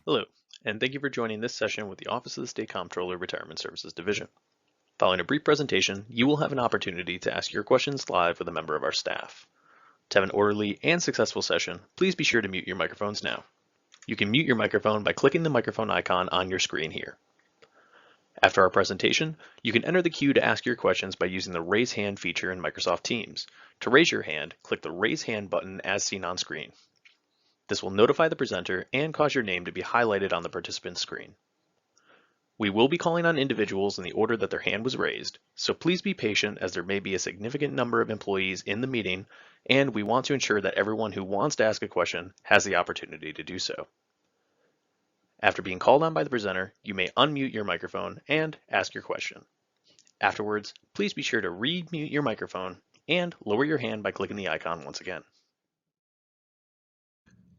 Hello, and thank you for joining this session with the Office of the State Comptroller Retirement Services Division. Following a brief presentation, you will have an opportunity to ask your questions live with a member of our staff. To have an orderly and successful session, please be sure to mute your microphones now. You can mute your microphone by clicking the microphone icon on your screen here. After our presentation, you can enter the queue to ask your questions by using the Raise Hand feature in Microsoft Teams. To raise your hand, click the Raise Hand button as seen on screen. This will notify the presenter and cause your name to be highlighted on the participant's screen. We will be calling on individuals in the order that their hand was raised, so please be patient as there may be a significant number of employees in the meeting, and we want to ensure that everyone who wants to ask a question has the opportunity to do so. After being called on by the presenter, you may unmute your microphone and ask your question. Afterwards, please be sure to re-mute your microphone and lower your hand by clicking the icon once again.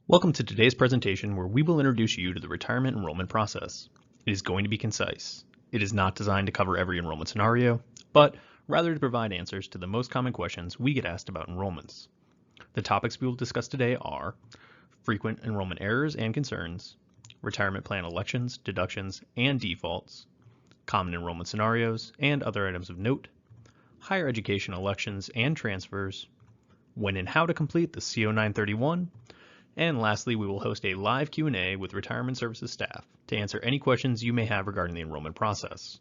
Welcome to today's presentation where we will introduce you to the retirement enrollment process. It is going to be concise. It is not designed to cover every enrollment scenario, but rather to provide answers to the most common questions we get asked about enrollments. The topics we will discuss today are frequent enrollment errors and concerns, retirement plan elections, deductions, and defaults, common enrollment scenarios and other items of note, higher education elections and transfers, when and how to complete the CO 931, and lastly, we will host a live Q&A with Retirement Services staff to answer any questions you may have regarding the enrollment process.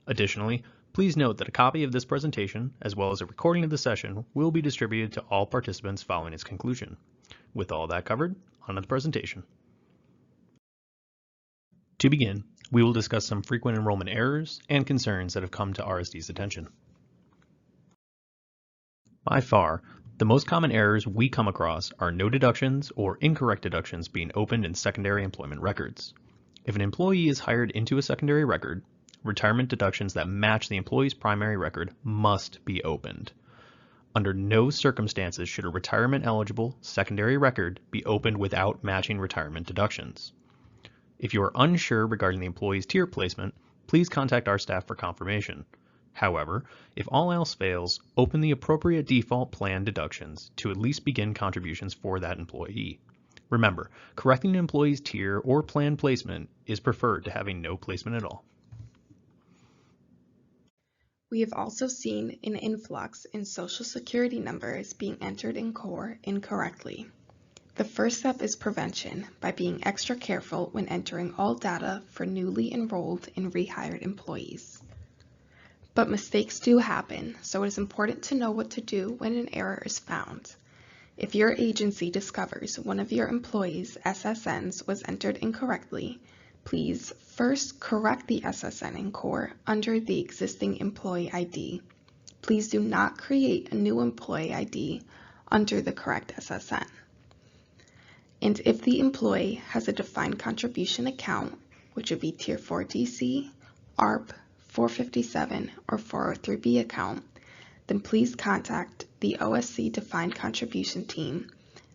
Additionally, please note that a copy of this presentation, as well as a recording of the session, will be distributed to all participants following its conclusion. With all that covered, on to the presentation. To begin, we will discuss some frequent enrollment errors and concerns that have come to RSD's attention. By far, the most common errors we come across are no deductions or incorrect deductions being opened in secondary employment records. If an employee is hired into a secondary record, retirement deductions that match the employee's primary record must be opened. Under no circumstances should a retirement-eligible secondary record be opened without matching retirement deductions. If you are unsure regarding the employee's tier placement, please contact our staff for confirmation. However, if all else fails, open the appropriate default plan deductions to at least begin contributions for that employee. Remember, correcting an employee's tier or plan placement is preferred to having no placement at all. We have also seen an influx in Social Security numbers being entered in CORE incorrectly. The first step is prevention by being extra careful when entering all data for newly enrolled and rehired employees. But mistakes do happen, so it is important to know what to do when an error is found. If your agency discovers one of your employees' SSNs was entered incorrectly, please first correct the SSN in CORE under the existing employee ID. Please do not create a new employee ID under the correct SSN. And if the employee has a defined contribution account, which would be Tier 4 DC, ARP, 457, or 403B account, then please contact the OSC Defined Contribution team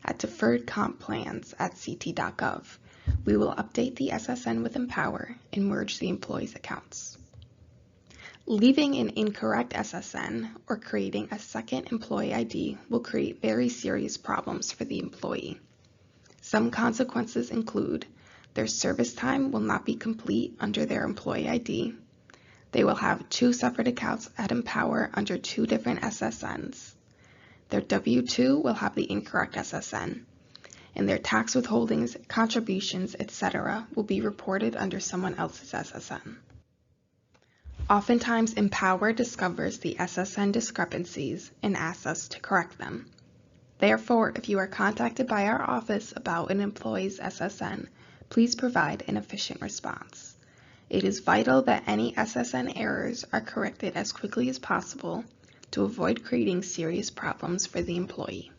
at deferredcompplans@ct.gov. We will update the SSN with Empower and merge the employee's accounts. Leaving an incorrect SSN or creating a second employee ID will create very serious problems for the employee. Some consequences include their service time will not be complete under their employee ID. They will have two separate accounts at Empower under two different SSNs. Their W-2 will have the incorrect SSN, and their tax withholdings, contributions, etc. will be reported under someone else's SSN. Oftentimes, Empower discovers the SSN discrepancies and asks us to correct them. Therefore, if you are contacted by our office about an employee's SSN, please provide an efficient response. It is vital that any SSN errors are corrected as quickly as possible to avoid creating serious problems for the employee.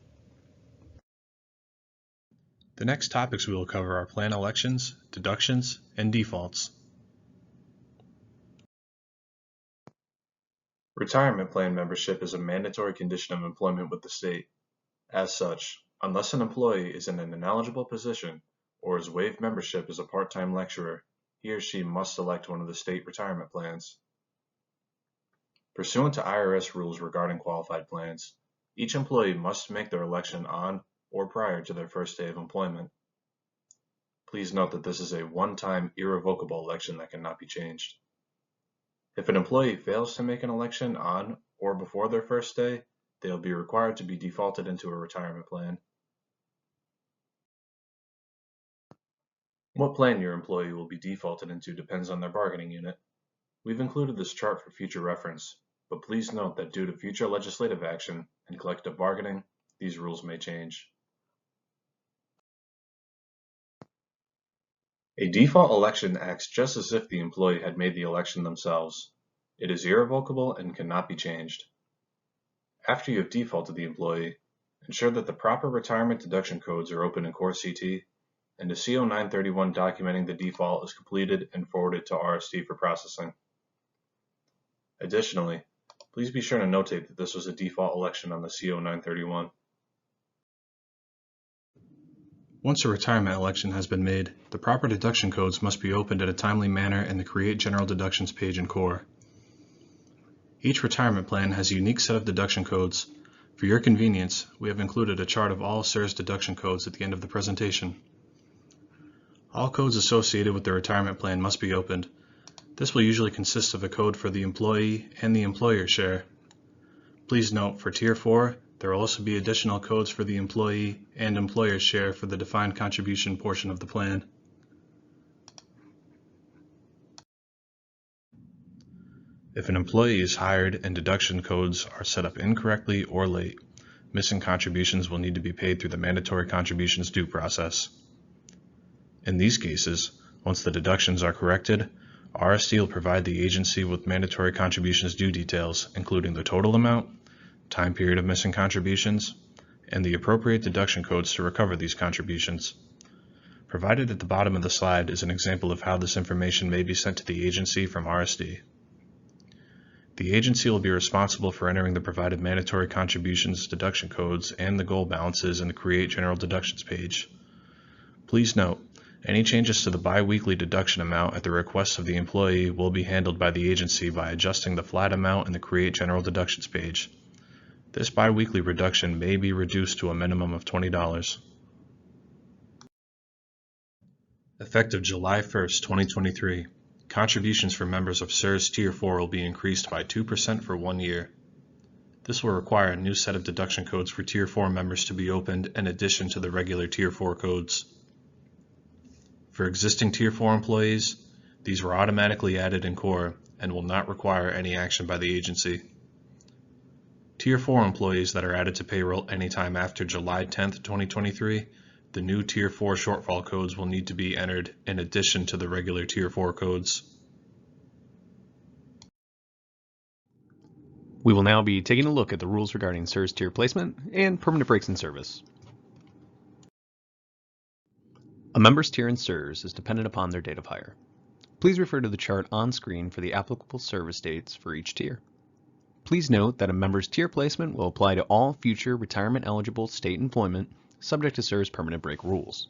The next topics we will cover are plan elections, deductions, and defaults. Retirement plan membership is a mandatory condition of employment with the state. As such, unless an employee is in an ineligible position or has waived membership as a part-time lecturer, he or she must select one of the state retirement plans. Pursuant to IRS rules regarding qualified plans, each employee must make their election on or prior to their first day of employment. Please note that this is a one-time irrevocable election that cannot be changed. If an employee fails to make an election on or before their first day, they will be required to be defaulted into a retirement plan. What plan your employee will be defaulted into depends on their bargaining unit. We've included this chart for future reference, but please note that due to future legislative action and collective bargaining, these rules may change. A default election acts just as if the employee had made the election themselves. It is irrevocable and cannot be changed. After you have defaulted the employee, ensure that the proper retirement deduction codes are open in Core CT and a CO 931 documenting the default is completed and forwarded to RSD for processing. Additionally, please be sure to notate that this was a default election on the CO 931. Once a retirement election has been made, the proper deduction codes must be opened in a timely manner in the Create General Deductions page in Core. Each retirement plan has a unique set of deduction codes. For your convenience, we have included a chart of all CERS deduction codes at the end of the presentation. All codes associated with the retirement plan must be opened. This will usually consist of a code for the employee and the employer share. Please note, for Tier 4, there will also be additional codes for the employee and employer share for the defined contribution portion of the plan. If an employee is hired and deduction codes are set up incorrectly or late, missing contributions will need to be paid through the mandatory contributions due process. In these cases, once the deductions are corrected, RSD will provide the agency with mandatory contributions due details, including the total amount, time period of missing contributions, and the appropriate deduction codes to recover these contributions. Provided at the bottom of the slide is an example of how this information may be sent to the agency from RSD. The agency will be responsible for entering the provided mandatory contributions deduction codes and the goal balances in the Create General Deductions page. Please note, any changes to the biweekly deduction amount at the request of the employee will be handled by the agency by adjusting the flat amount in the Create General Deductions page. This biweekly reduction may be reduced to a minimum of $20. Effective July 1st, 2023, contributions for members of CERS Tier 4 will be increased by 2% for 1 year. This will require a new set of deduction codes for Tier 4 members to be opened in addition to the regular Tier 4 codes. For existing Tier 4 employees, these were automatically added in Core and will not require any action by the agency. Tier 4 employees that are added to payroll anytime after July 10th, 2023, the new Tier 4 shortfall codes will need to be entered in addition to the regular Tier 4 codes. We will now be taking a look at the rules regarding CERS tier placement and permanent breaks in service. A member's tier in CERS is dependent upon their date of hire. Please refer to the chart on screen for the applicable service dates for each tier. Please note that a member's tier placement will apply to all future retirement-eligible state employment subject to CERS permanent break rules.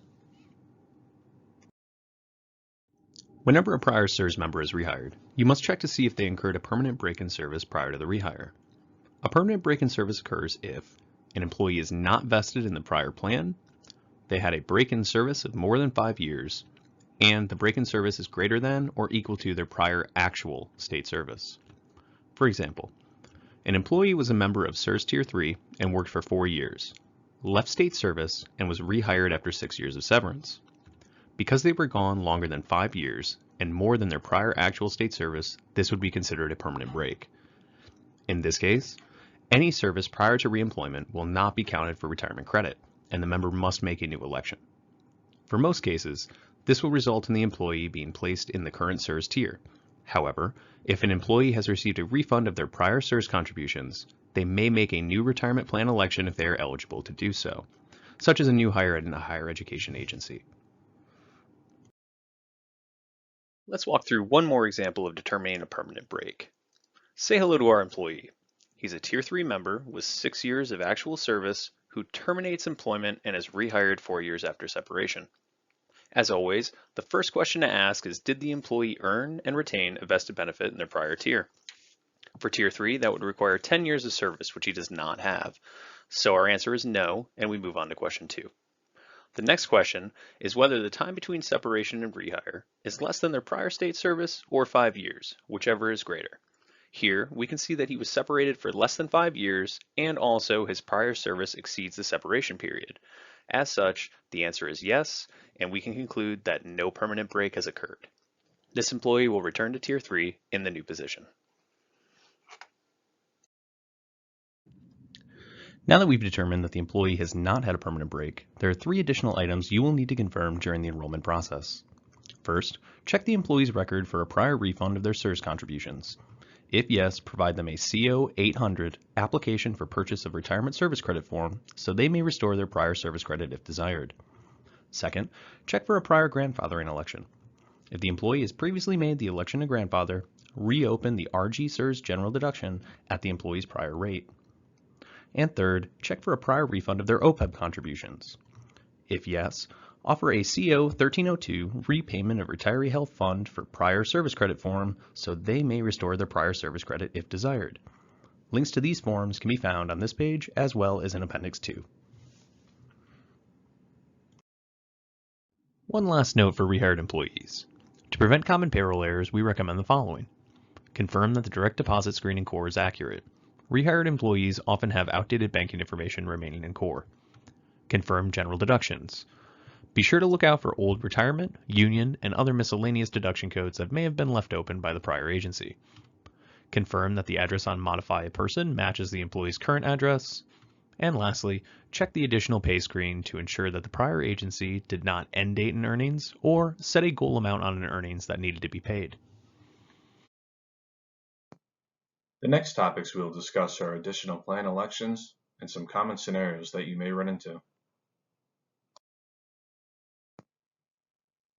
Whenever a prior CERS member is rehired, you must check to see if they incurred a permanent break in service prior to the rehire. A permanent break in service occurs if an employee is not vested in the prior plan, they had a break in service of more than 5 years, and the break in service is greater than or equal to their prior actual state service. For example, an employee was a member of CERS Tier 3 and worked for 4 years, left state service, and was rehired after 6 years of severance. Because they were gone longer than 5 years and more than their prior actual state service, this would be considered a permanent break. In this case, any service prior to reemployment will not be counted for retirement credit, and the member must make a new election. For most cases, this will result in the employee being placed in the current CERS tier. However, if an employee has received a refund of their prior CERS contributions, they may make a new retirement plan election if they are eligible to do so, such as a new hire in a higher education agency. Let's walk through one more example of determining a permanent break. Say hello to our employee. He's a Tier 3 member with 6 years of actual service who terminates employment and is rehired 4 years after separation. As always, the first question to ask is, did the employee earn and retain a vested benefit in their prior tier? For Tier 3, that would require 10 years of service, which he does not have. So our answer is no, and we move on to question 2. The next question is whether the time between separation and rehire is less than their prior state service or 5 years, whichever is greater. Here, we can see that he was separated for less than 5 years, and also his prior service exceeds the separation period. As such, the answer is yes, and we can conclude that no permanent break has occurred. This employee will return to Tier 3 in the new position. Now that we've determined that the employee has not had a permanent break, there are 3 additional items you will need to confirm during the enrollment process. First, check the employee's record for a prior refund of their CSRS contributions. If yes, provide them a CO 800 application for purchase of retirement service credit form so they may restore their prior service credit if desired. Second, check for a prior grandfathering election. If the employee has previously made the election to grandfather, reopen the RG CSRS general deduction at the employee's prior rate. And third, check for a prior refund of their OPEB contributions. If yes, offer a CO 1302 repayment of retiree health fund for prior service credit form so they may restore their prior service credit if desired. Links to these forms can be found on this page as well as in Appendix 2. One last note for rehired employees. To prevent common payroll errors, we recommend the following. Confirm that the direct deposit screen in core is accurate. Rehired employees often have outdated banking information remaining in core. Confirm general deductions. Be sure to look out for old retirement, union, and other miscellaneous deduction codes that may have been left open by the prior agency. Confirm that the address on Modify a Person matches the employee's current address. And lastly, check the additional pay screen to ensure that the prior agency did not end date an earnings or set a goal amount on an earnings that needed to be paid. The next topics we will discuss are additional plan elections and some common scenarios that you may run into.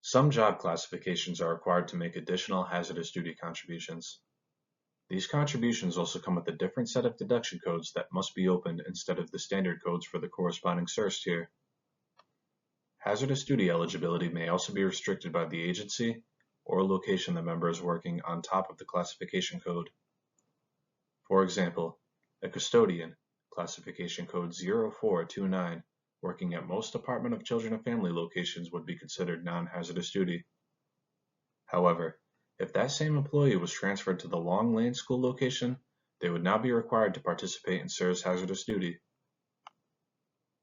Some job classifications are required to make additional hazardous duty contributions. These contributions also come with a different set of deduction codes that must be opened instead of the standard codes for the corresponding CSRS tier. Hazardous duty eligibility may also be restricted by the agency or location the member is working on top of the classification code. For example, a custodian, classification code 0429, working at most Department of Children and Family locations would be considered non-hazardous duty. However, if that same employee was transferred to the Long Lane School location, they would now be required to participate in CSRS hazardous duty.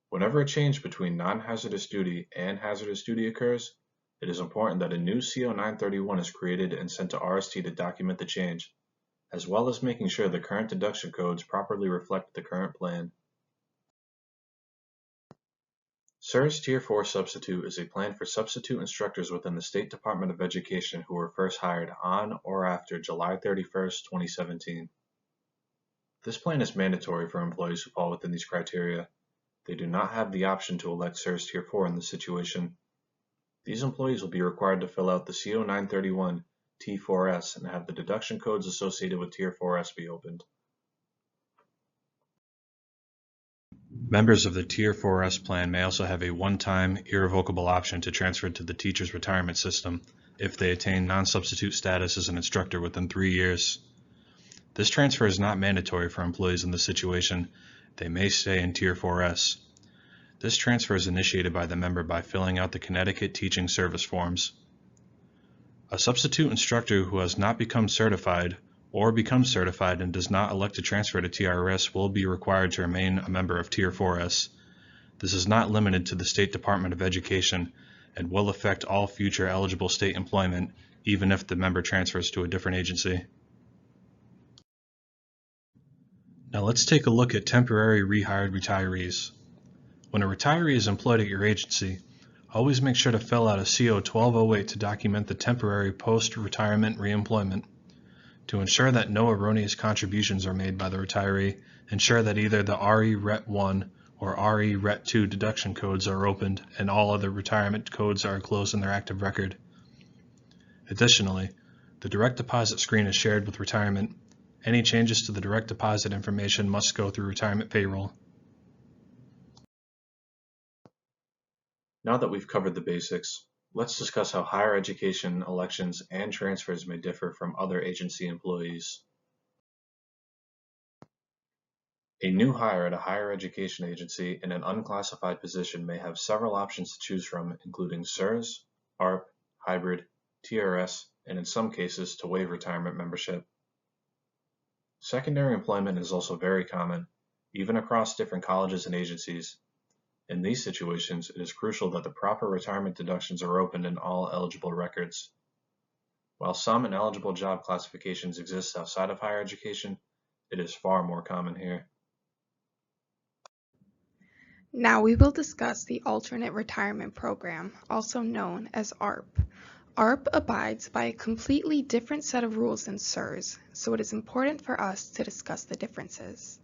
Whenever a change between non-hazardous duty and hazardous duty occurs, it is important that a new CO 931 is created and sent to RST to document the change, as well as making sure the current deduction codes properly reflect the current plan. CSRS Tier 4 Substitute is a plan for substitute instructors within the State Department of Education who were first hired on or after July 31, 2017. This plan is mandatory for employees who fall within these criteria. They do not have the option to elect CSRS Tier 4 in this situation. These employees will be required to fill out the CO 931 T4S and have the deduction codes associated with Tier 4S be opened. Members of the Tier 4S plan may also have a one-time irrevocable option to transfer to the teacher's retirement system if they attain non-substitute status as an instructor within 3 years. This transfer is not mandatory for employees in this situation. They may stay in Tier 4S. This transfer is initiated by the member by filling out the Connecticut Teaching Service Forms. A substitute instructor who has not become certified or becomes certified and does not elect to transfer to TRS will be required to remain a member of Tier 4S. This is not limited to the State Department of Education and will affect all future eligible state employment, even if the member transfers to a different agency. Now let's take a look at temporary rehired retirees. When a retiree is employed at your agency, always make sure to fill out a CO 1208 to document the temporary post-retirement reemployment. To ensure that no erroneous contributions are made by the retiree, ensure that either the RE RET 1 or RE RET 2 deduction codes are opened and all other retirement codes are closed in their active record. Additionally, the direct deposit screen is shared with retirement. Any changes to the direct deposit information must go through retirement payroll. Now that we've covered the basics, let's discuss how higher education elections and transfers may differ from other agency employees. A new hire at a higher education agency in an unclassified position may have several options to choose from, including CERS, ARP, hybrid, TRS, and in some cases to waive retirement membership. Secondary employment is also very common, even across different colleges and agencies. In these situations, it is crucial that the proper retirement deductions are opened in all eligible records. While some ineligible job classifications exist outside of higher education, it is far more common here. Now we will discuss the Alternate Retirement Program, also known as ARP. ARP abides by a completely different set of rules than CERS, so it is important for us to discuss the differences.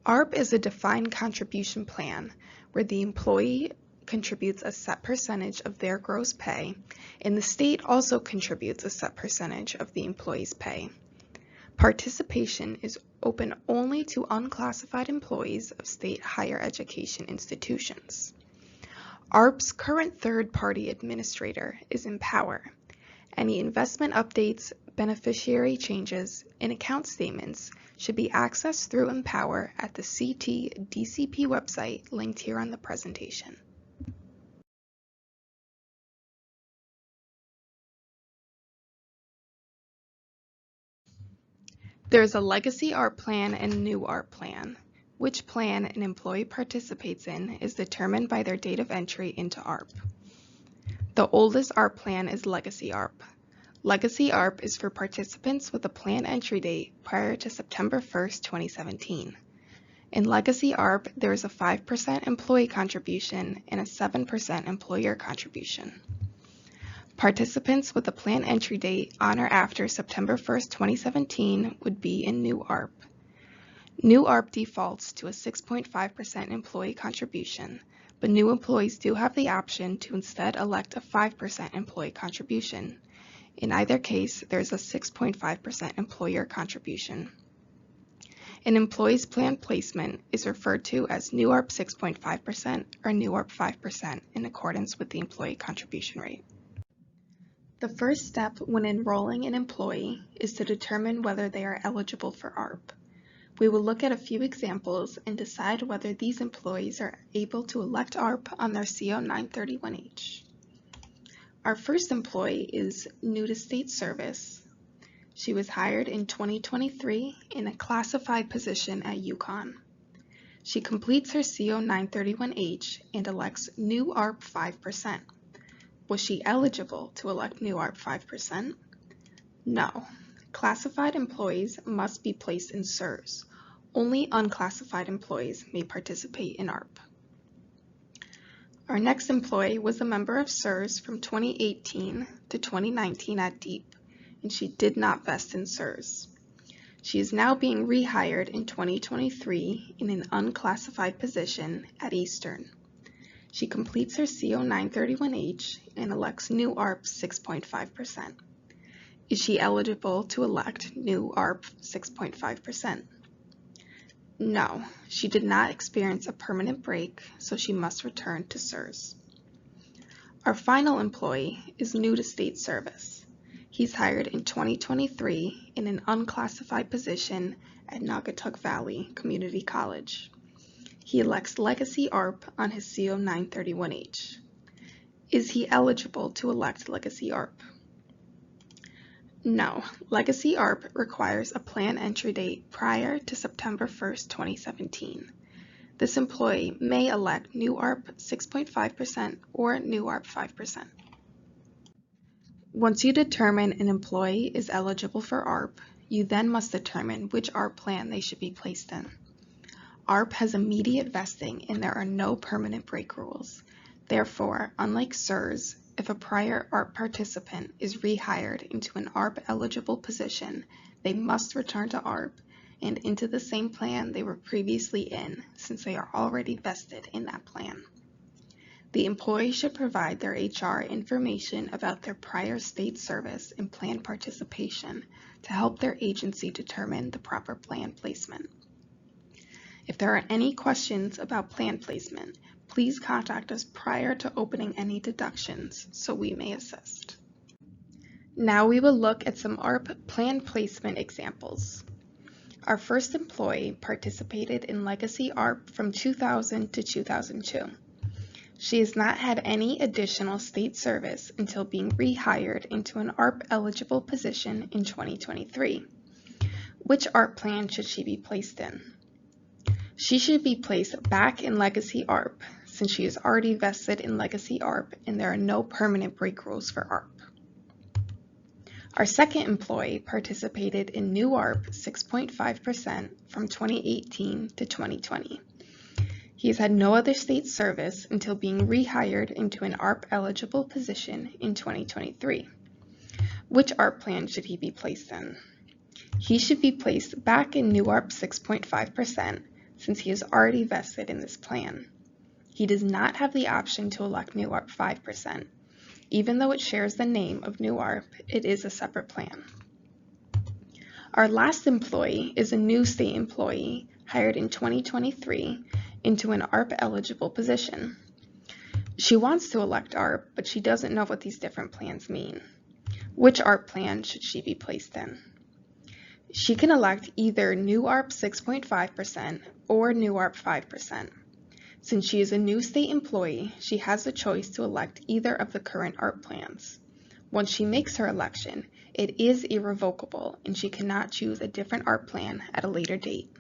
ARP is a defined contribution plan where the employee contributes a set percentage of their gross pay, and the state also contributes a set percentage of the employee's pay. Participation is open only to unclassified employees of state higher education institutions. ARP's current third-party administrator is Empower. Any investment updates, beneficiary changes, and account statements should be accessed through Empower at the CT DCP website linked here on the presentation. There is a legacy ARP plan and new ARP plan. Which plan an employee participates in is determined by their date of entry into ARP. The oldest ARP plan is Legacy ARP. Legacy ARP is for participants with a plan entry date prior to September 1st, 2017. In Legacy ARP, there is a 5% employee contribution and a 7% employer contribution. Participants with a plan entry date on or after September 1st, 2017 would be in New ARP. New ARP defaults to a 6.5% employee contribution, but new employees do have the option to instead elect a 5% employee contribution. In either case, there is a 6.5% employer contribution. An employee's plan placement is referred to as New ARP 6.5% or New ARP 5% in accordance with the employee contribution rate. The first step when enrolling an employee is to determine whether they are eligible for ARP. We will look at a few examples and decide whether these employees are able to elect ARP on their CO 931H. Our first employee is new to state service. She was hired in 2023 in a classified position at UConn. She completes her CO 931H and elects new ARP 5%. Was she eligible to elect new ARP 5%? No. Classified employees must be placed in CERS. Only unclassified employees may participate in ARP. Our next employee was a member of CERS from 2018 to 2019 at DEEP, and she did not vest in CERS. She is now being rehired in 2023 in an unclassified position at Eastern. She completes her CO 931H and elects new ARP 6.5%. Is she eligible to elect new ARP 6.5%? No, she did not experience a permanent break, so she must return to CERS. Our final employee is new to state service. He's hired in 2023 in an unclassified position at Naugatuck Valley Community College. He elects Legacy ARP on his CO 931H. Is he eligible to elect Legacy ARP? No, Legacy ARP requires a plan entry date prior to September 1st, 2017. This employee may elect new ARP 6.5% or new ARP 5%. Once you determine an employee is eligible for ARP, you then must determine which ARP plan they should be placed in. ARP has immediate vesting and there are no permanent break rules. Therefore, unlike CERS, if a prior ARP participant is rehired into an ARP-eligible position, they must return to ARP and into the same plan they were previously in, since they are already vested in that plan. The employee should provide their HR information about their prior state service and plan participation to help their agency determine the proper plan placement. If there are any questions about plan placement, please contact us prior to opening any deductions so we may assist. Now we will look at some ARP plan placement examples. Our first employee participated in Legacy ARP from 2000 to 2002. She has not had any additional state service until being rehired into an ARP-eligible position in 2023. Which ARP plan should she be placed in? She should be placed back in Legacy ARP since she is already vested in Legacy ARP and there are no permanent break rules for ARP. Our second employee participated in new ARP 6.5% from 2018 to 2020. He has had no other state service until being rehired into an ARP-eligible position in 2023. Which ARP plan should he be placed in? He should be placed back in new ARP 6.5% since he is already vested in this plan. He does not have the option to elect new ARP 5%. Even though it shares the name of new ARP, it is a separate plan. Our last employee is a new state employee hired in 2023 into an ARP-eligible position. She wants to elect ARP, but she doesn't know what these different plans mean. Which ARP plan should she be placed in? She can elect either new ARP 6.5% or new ARP 5%. Since she is a new state employee, she has the choice to elect either of the current ARP plans. Once she makes her election, it is irrevocable and she cannot choose a different ARP plan at a later date.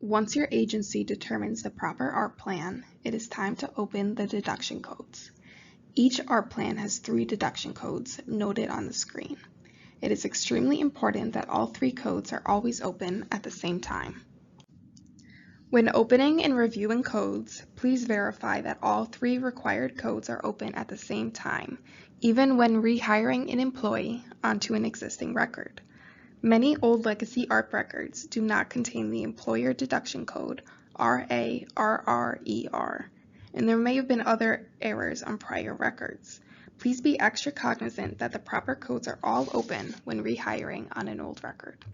Once your agency determines the proper ARP plan, it is time to open the deduction codes. Each ARP plan has 3 deduction codes noted on the screen. It is extremely important that all 3 codes are always open at the same time. When opening and reviewing codes, please verify that all 3 required codes are open at the same time, even when rehiring an employee onto an existing record. Many old legacy ARP records do not contain the employer deduction code RARRER, and there may have been other errors on prior records. Please be extra cognizant that the proper codes are all open when rehiring on an old record.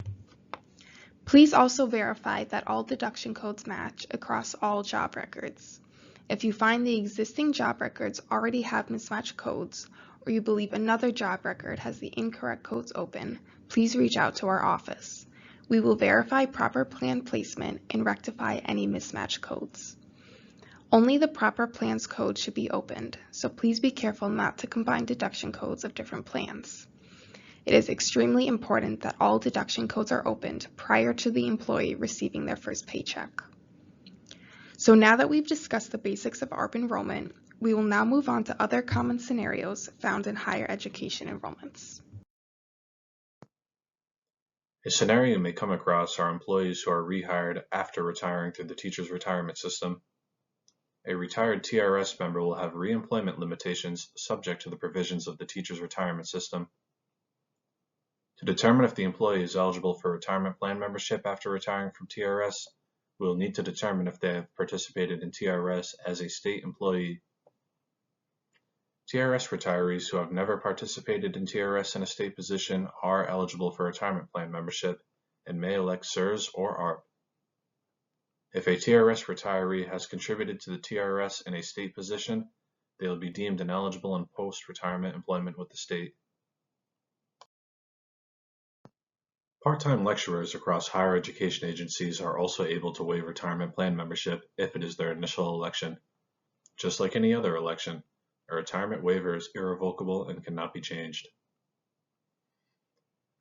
Please also verify that all deduction codes match across all job records. If you find the existing job records already have mismatched codes, or you believe another job record has the incorrect codes open, please reach out to our office. We will verify proper plan placement and rectify any mismatched codes. Only the proper plan's code should be opened, so please be careful not to combine deduction codes of different plans. It is extremely important that all deduction codes are opened prior to the employee receiving their first paycheck. So now that we've discussed the basics of ARP enrollment, we will now move on to other common scenarios found in higher education enrollments. A scenario you may come across are employees who are rehired after retiring through the teacher's retirement system. A retired TRS member will have reemployment limitations subject to the provisions of the teacher's retirement system. To determine if the employee is eligible for retirement plan membership after retiring from TRS, we will need to determine if they have participated in TRS as a state employee. TRS retirees who have never participated in TRS in a state position are eligible for retirement plan membership and may elect CSRS or ARP. If a TRS retiree has contributed to the TRS in a state position, they will be deemed ineligible in post-retirement employment with the state. Part-time lecturers across higher education agencies are also able to waive retirement plan membership if it is their initial election. Just like any other election, a retirement waiver is irrevocable and cannot be changed.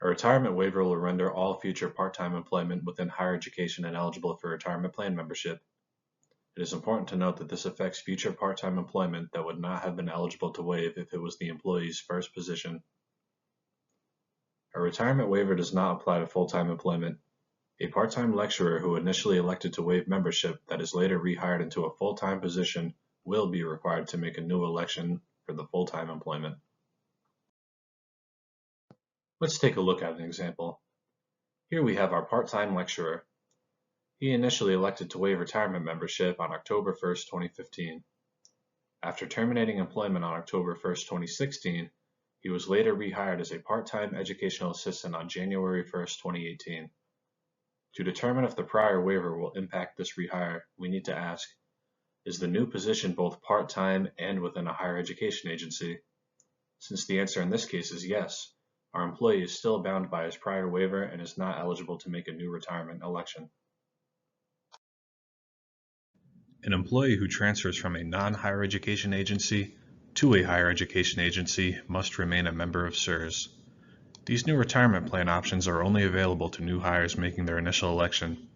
A retirement waiver will render all future part-time employment within higher education ineligible for retirement plan membership. It is important to note that this affects future part-time employment that would not have been eligible to waive if it was the employee's first position. A retirement waiver does not apply to full-time employment. A part-time lecturer who initially elected to waive membership that is later rehired into a full-time position will be required to make a new election for the full-time employment. Let's take a look at an example. Here we have our part-time lecturer. He initially elected to waive retirement membership on October 1st, 2015. After terminating employment on October 1st, 2016, he was later rehired as a part-time educational assistant on January 1st, 2018. To determine if the prior waiver will impact this rehire, we need to ask, is the new position both part-time and within a higher education agency? Since the answer in this case is yes, our employee is still bound by his prior waiver and is not eligible to make a new retirement election. An employee who transfers from a non-higher education agency to a higher education agency must remain a member of SERS. These new retirement plan options are only available to new hires making their initial election.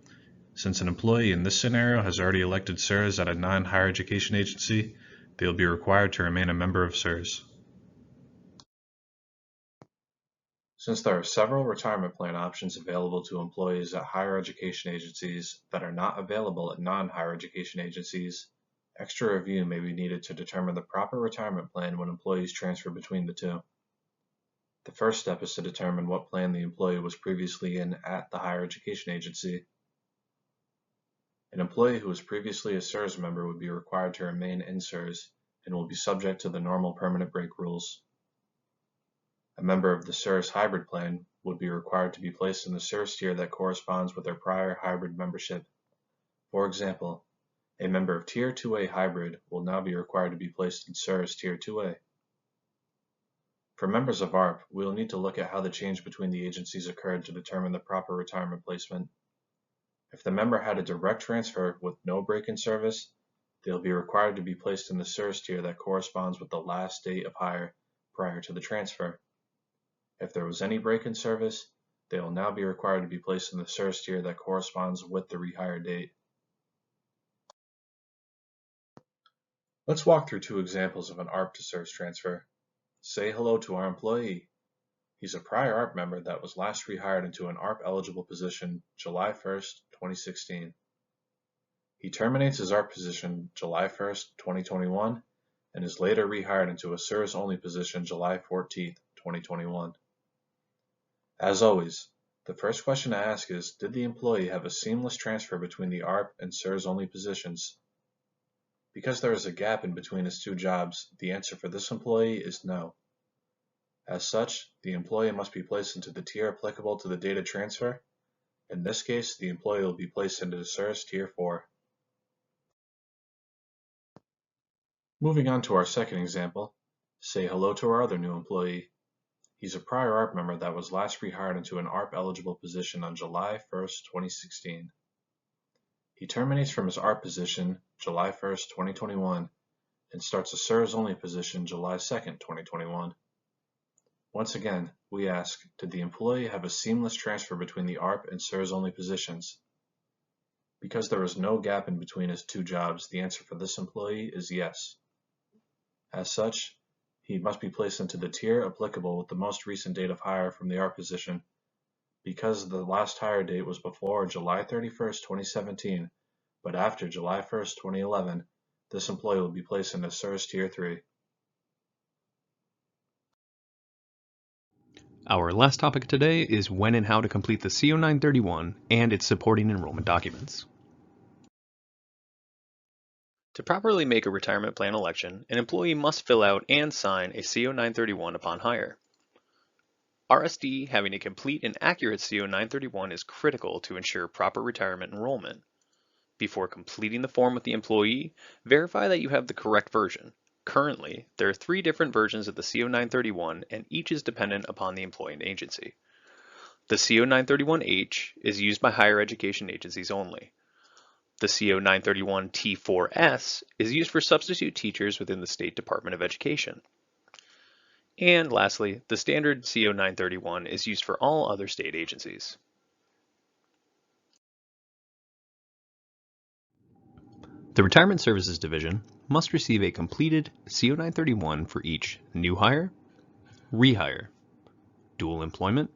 Since an employee in this scenario has already elected SERS at a non-higher education agency, they will be required to remain a member of SERS. Since there are several retirement plan options available to employees at higher education agencies that are not available at non-higher education agencies, extra review may be needed to determine the proper retirement plan when employees transfer between the two. The first step is to determine what plan the employee was previously in at the higher education agency. An employee who was previously a SERS member would be required to remain in SERS and will be subject to the normal permanent break rules. A member of the SERS hybrid plan would be required to be placed in the SERS tier that corresponds with their prior hybrid membership. For example, a member of Tier 2A hybrid will now be required to be placed in SERS Tier 2A. For members of ARP, we will need to look at how the change between the agencies occurred to determine the proper retirement placement. If the member had a direct transfer with no break-in service, they will be required to be placed in the SERS tier that corresponds with the last date of hire prior to the transfer. If there was any break-in service, they will now be required to be placed in the SERS tier that corresponds with the rehire date. Let's walk through two examples of an ARP to SERS transfer. Say hello to our employee. He's a prior ARP member that was last rehired into an ARP eligible position July 1st, 2016. He terminates his ARP position July 1st, 2021, and is later rehired into a SERS only position July 14th, 2021. As always, the first question to ask is, did the employee have a seamless transfer between the ARP and SERS only positions? Because there is a gap in between his two jobs, the answer for this employee is no. As such, the employee must be placed into the tier applicable to the data transfer. In this case, the employee will be placed into the SERS Tier 4. Moving on to our second example, say hello to our other new employee. He's a prior ARP member that was last rehired into an ARP eligible position on July 1st, 2016. He terminates from his ARP position July 1st, 2021, and starts a SERS only position July 2nd, 2021. Once again, we ask, did the employee have a seamless transfer between the ARP and SERS only positions? Because there is no gap in between his two jobs, the answer for this employee is yes. As such, he must be placed into the tier applicable with the most recent date of hire from the ARP position. Because the last hire date was before July 31st, 2017, but after July 1st, 2011, this employee will be placed into SERS Tier 3. Our last topic today is when and how to complete the CO 931 and its supporting enrollment documents. To properly make a retirement plan election, an employee must fill out and sign a CO 931 upon hire. RSD having a complete and accurate CO 931 is critical to ensure proper retirement enrollment. Before completing the form with the employee, verify that you have the correct version. Currently, there are 3 different versions of the CO 931 and each is dependent upon the employing agency. The CO 931H is used by higher education agencies only. The CO 931 T4S is used for substitute teachers within the State Department of Education. And lastly, the standard CO 931 is used for all other state agencies. The Retirement Services Division must receive a completed CO 931 for each new hire, rehire, dual employment,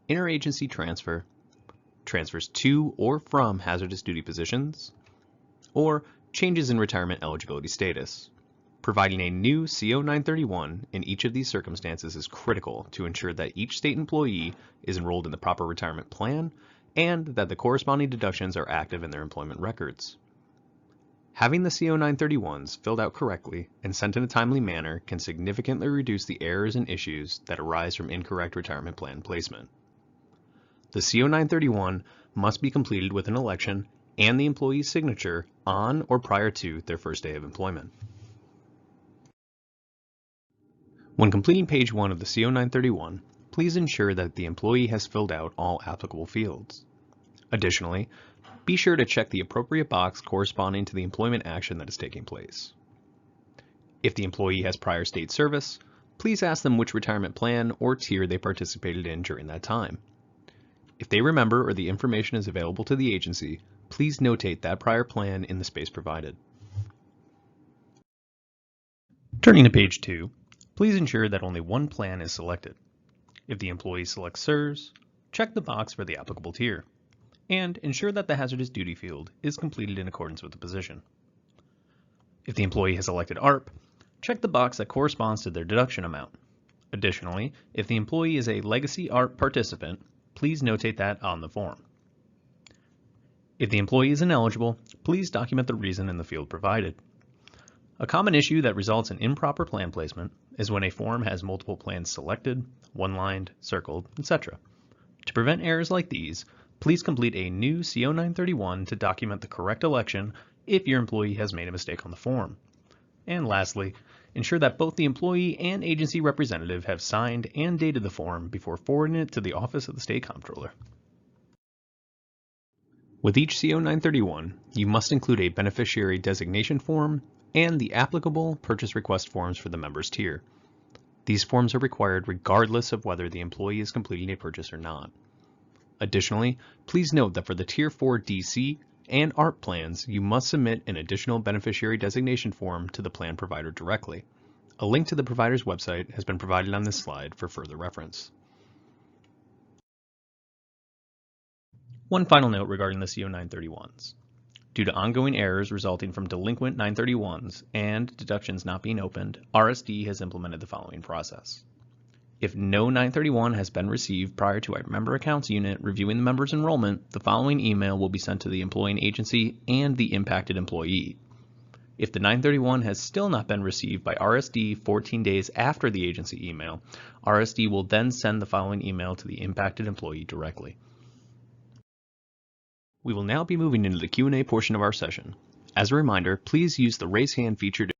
interagency transfer, transfers to or from hazardous duty positions, or changes in retirement eligibility status. Providing a new CO 931 in each of these circumstances is critical to ensure that each state employee is enrolled in the proper retirement plan and that the corresponding deductions are active in their employment records. Having the CO 931s filled out correctly and sent in a timely manner can significantly reduce the errors and issues that arise from incorrect retirement plan placement. The CO 931 must be completed with an election and the employee's signature on or prior to their first day of employment. When completing page 1 of the CO 931, please ensure that the employee has filled out all applicable fields. Additionally, be sure to check the appropriate box corresponding to the employment action that is taking place. If the employee has prior state service, please ask them which retirement plan or tier they participated in during that time. If they remember or the information is available to the agency, please notate that prior plan in the space provided. Turning to page 2, please ensure that only one plan is selected. If the employee selects SIRS, check the box for the applicable tier, and ensure that the hazardous duty field is completed in accordance with the position. If the employee has selected ARP, check the box that corresponds to their deduction amount. Additionally, if the employee is a legacy ARP participant, please notate that on the form. If the employee is ineligible, please document the reason in the field provided. A common issue that results in improper plan placement is when a form has multiple plans selected, one-lined, circled, etc. To prevent errors like these, please complete a new CO931 to document the correct election if your employee has made a mistake on the form. And lastly, ensure that both the employee and agency representative have signed and dated the form before forwarding it to the Office of the State Comptroller. With each CO931, you must include a beneficiary designation form and the applicable purchase request forms for the members tier. These forms are required regardless of whether the employee is completing a purchase or not. Additionally, please note that for the Tier 4 DC and ARP plans, you must submit an additional beneficiary designation form to the plan provider directly. A link to the provider's website has been provided on this slide for further reference. One final note regarding the CO931s. Due to ongoing errors resulting from delinquent 931s and deductions not being opened, RSD has implemented the following process. If no 931 has been received prior to a member accounts unit reviewing the member's enrollment, the following email will be sent to the employing agency and the impacted employee. If the 931 has still not been received by RSD 14 days after the agency email, RSD will then send the following email to the impacted employee directly. We will now be moving into the Q&A portion of our session. As a reminder, please use the raise hand feature to